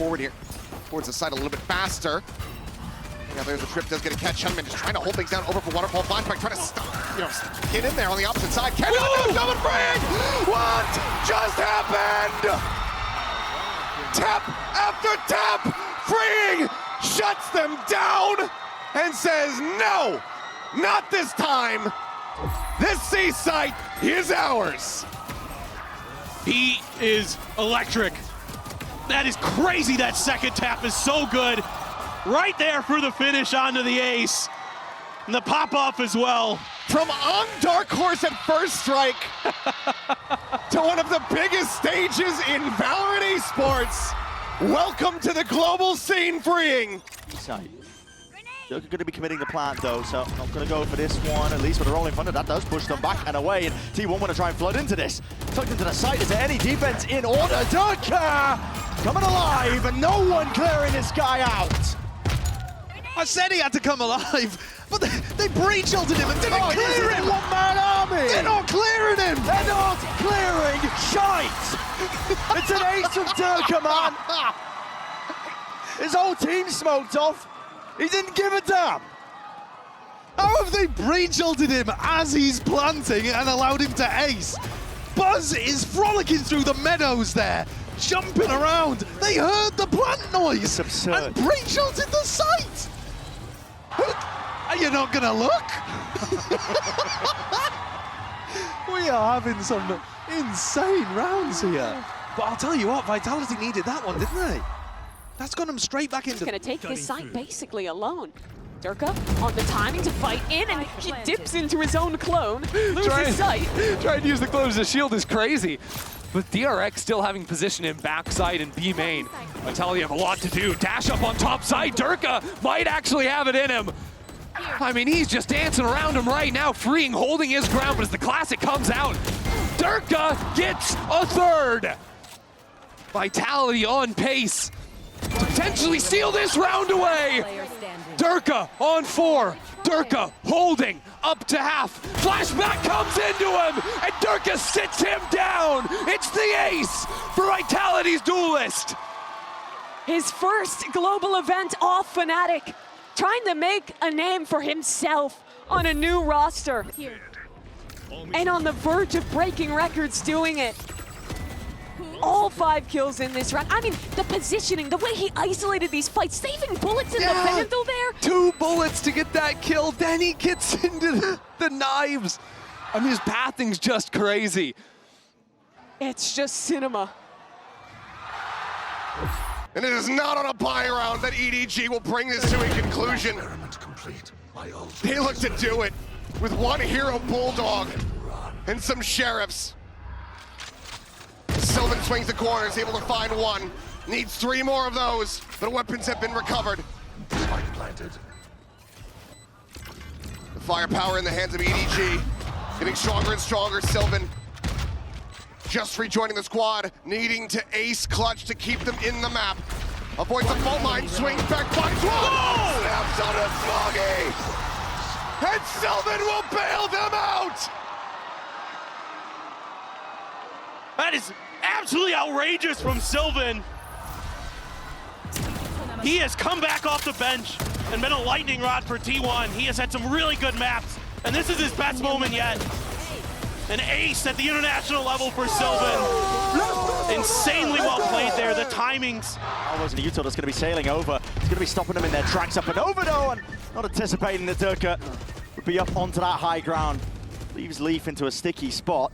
forward here towards the side a little bit faster. Now there's a trip, does get a catch. Hunman just trying to hold things down over for Waterfall. Flashback trying to stop, get in there on the opposite side. Cannot do double frag! What just happened? Tap after tap! Freeing shuts them down and says, no, not this time. This C site is ours. He is electric. That is crazy. That second tap is so good. Right there for the finish onto the ace. And the pop-off as well. From on Dark Horse at first strike to one of the biggest stages in Valorant esports. Welcome to the global scene, Freeing. They're going to be committing the plant though, so not going to go for this one, at least with a rolling thunder. That does push them back and away, and T1 want to try and flood into this. Tucked into the site, is there any defense in order? DERKE coming alive, and no one clearing this guy out. I said he had to come alive, but they breach-ulted him and didn't clear him! One-man army! They're not clearing him! They're not clearing shite! It's an ace of DERKE, man! His whole team smoked off. He didn't give a damn. How have they breach-ulted him as he's planting and allowed him to ace? BUZZ is frolicking through the meadows there, jumping around. They heard the plant noise It's absurd. and breach-ulted the site. Are you not gonna look? We are having some insane rounds here. But I'll tell you what, Vitality needed that one, didn't they? That's got him straight back into... He's gonna take this site basically alone. DERKE on the timing to fight in, and he dips into his own clone, loses sight. Trying to use the clone as a shield is crazy. But DRX still having position in backside and B main. Vitality have a lot to do. Dash up on top side. DERKE might actually have it in him. I mean, he's just dancing around him right now, Freeing, holding his ground, but as the classic comes out, DERKE gets a third. Vitality on pace to potentially steal this round away. DERKE on 4. DERKE holding up to half. Flashback comes into him, and DERKE sits him down. It's the ace for Vitality's duelist. His first global event off Fnatic, trying to make a name for himself on a new roster. And on the verge of breaking records doing it. All 5 kills in this round. I mean, the positioning, the way he isolated these fights, saving bullets in the vandal there. 2 bullets to get that kill, then he gets into the knives. I mean, his pathing's just crazy. It's just cinema. And it is not on a buy round that EDG will bring this to a conclusion. They look to do it with one hero Bulldog and some sheriffs. SYLVAN swings the corner, is able to find one. Needs 3 more of those, but weapons have been recovered. The firepower in the hands of EDG, getting stronger and stronger. SYLVAN just rejoining the squad, needing to ace clutch to keep them in the map. Avoids the fault line, swings back, finds one! Snaps on a Smoggy! And SYLVAN will bail them out! That is absolutely outrageous from SYLVAN. He has come back off the bench and been a lightning rod for T1. He has had some really good maps, and this is his best moment yet. An ace at the international level for SYLVAN. Insanely well played there, the timings. Almost a Utah that's going to be sailing over. It's going to be stopping them in their tracks up and over though, and not anticipating that DERKE would be up onto that high ground. Leaves Leaf into a sticky spot.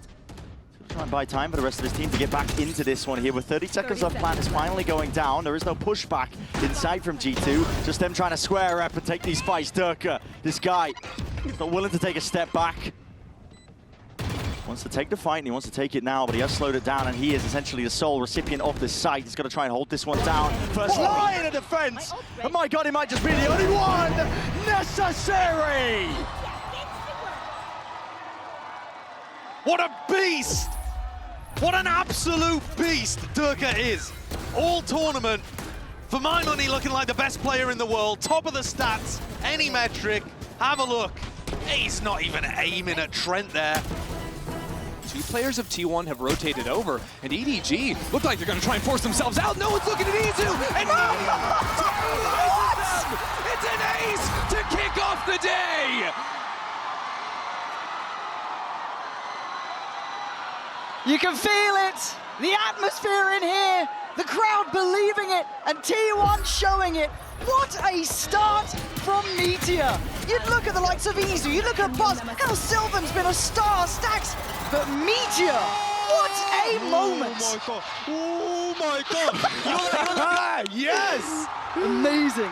Try and buy time for the rest of his team to get back into this one here. With 30 seconds left, plan is finally going down. There is no pushback in sight from G2. Just them trying to square up and take these fights. DERKE, this guy, he's not willing to take a step back. Wants to take the fight, and he wants to take it now, but he has slowed it down, and he is essentially the sole recipient of this site. He's going to try and hold this one down. First line of defense, and my God, he might just be the only one necessary. What a beast! What an absolute beast DERKE is. All tournament, for my money, looking like the best player in the world. Top of the stats, any metric. Have a look. He's not even aiming at Trent there. Two players of T1 have rotated over, and EDG look like they're going to try and force themselves out. No one's looking at Izu, and it's an ace to kick off the day! You can feel it, the atmosphere in here, the crowd believing it, and T1 showing it. What a start from METEOR. You'd look at the likes of Izu, you look at BUZZ, how SYLVAN's been a star, STAX, but METEOR, what a moment. Oh my god! Yes! Amazing.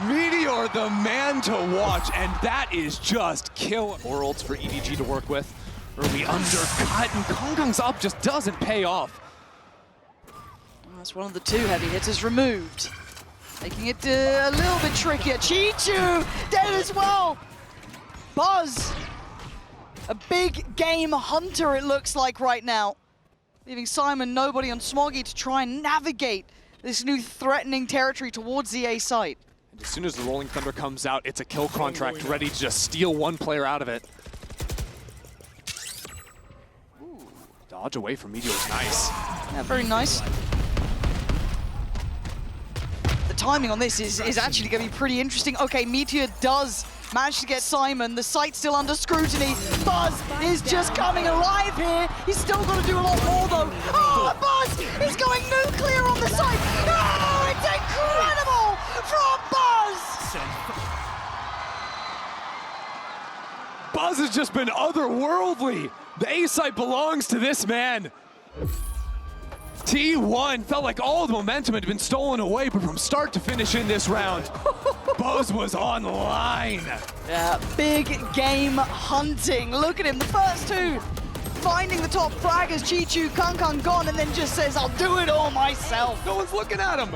METEOR, the man to watch, and that is just kill. More ults for EDG to work with. Early undercut, and Kongang's up just doesn't pay off. That's one of the two heavy hitters removed. Making it a little bit trickier. Chichu dead as well. BUZZ, a big game hunter it looks like right now. Leaving Simon, nobody on Smoggy to try and navigate this new threatening territory towards the A site. And as soon as the Rolling Thunder comes out, it's a kill contract ready to just steal one player out of it. Ooh, dodge away from METEOR is nice. Yeah, very nice. The timing on this is actually going to be pretty interesting. Okay, METEOR does manage to get Simon. The site's still under scrutiny. BUZZ is just coming alive here. He's still got to do a lot more, though. Oh, BUZZ is going nuclear on the site. Oh, it's incredible from BUZZ. BUZZ has just been otherworldly. The A site belongs to this man. T1 felt like all the momentum had been stolen away, but from start to finish in this round, BUZZ was online. Yeah, big game hunting. Look at him, the first two finding the top fraggers. Chichu, Kangkang gone, and then just says, I'll do it all myself. No one's looking at him.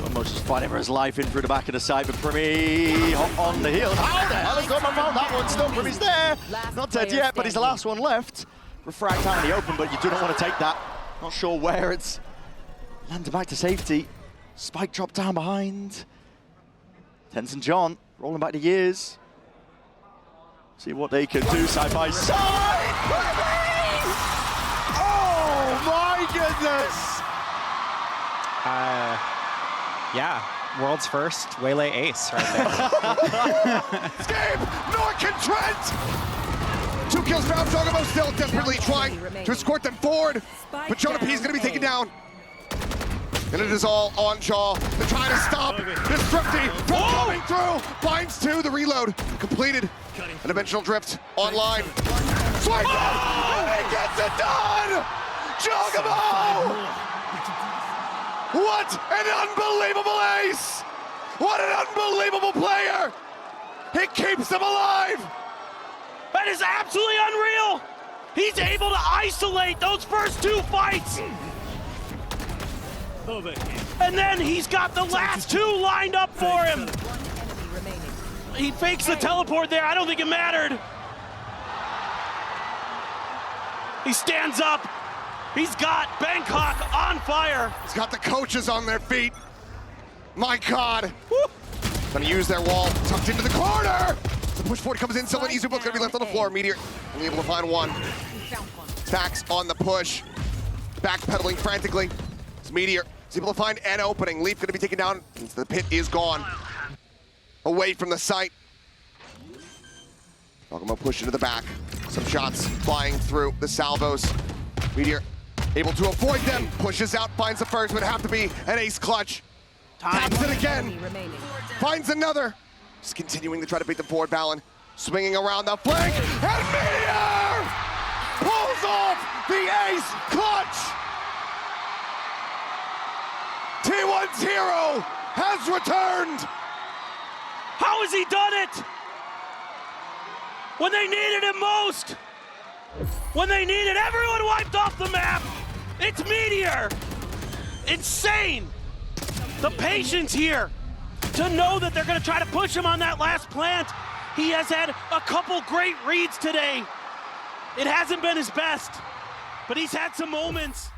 Almost just fighting for his life in through the back of the side, but Primmie on the heels. How the hell has Gorman found that one? Still, Primmie's there. Not dead yet, but he's the last one left. Refract out in the open, but you do not want to take that. Not sure where it's landed back to safety. Spike dropped down behind. TenZ and John rolling back to years. See what they can do side by side. Oh my goodness! Yeah, world's first Waylay ACE right there. Escape! Norkin Trent! 2 kills found. JAWGEMO still desperately trying to escort them forward. But Jonah P is going to be taken down. And it is all on Jaw. They're trying to stop this Thrifty from coming through. Binds 2, the reload completed. An dimensional drift online. Swipe it! And he gets it done! JAWGEMO! What an unbelievable ace! What an unbelievable player! He keeps them alive! That is absolutely unreal! He's able to isolate those first 2 fights! And then he's got the last 2 lined up for him! He fakes the teleport there, I don't think it mattered. He stands up. He's got Bangkok on fire. He's got the coaches on their feet. My God. Woo. Gonna use their wall, tucked into the corner. The push forward comes in, SYLVAN Izu both gonna be left on the floor. METEOR only able to find one. STAX on the push. Backpedaling frantically. It's METEOR. He's able to find an opening. Leaf gonna be taken down. The pit is gone. Away from the site. JAWGEMO push into the back. Some shots flying through the salvos. METEOR able to avoid them. Pushes out, finds the first, would have to be an ace clutch. Taps it again. Finds another. Just continuing to try to beat them forward. Valen swinging around the flank. And METEOR pulls off the ace clutch. T1's hero has returned. How has he done it? When they needed him most. When they needed everyone wiped off the map. It's METEOR. Insane. The patience here to know that they're going to try to push him on that last plant. He has had a couple great reads today. It hasn't been his best, but he's had some moments.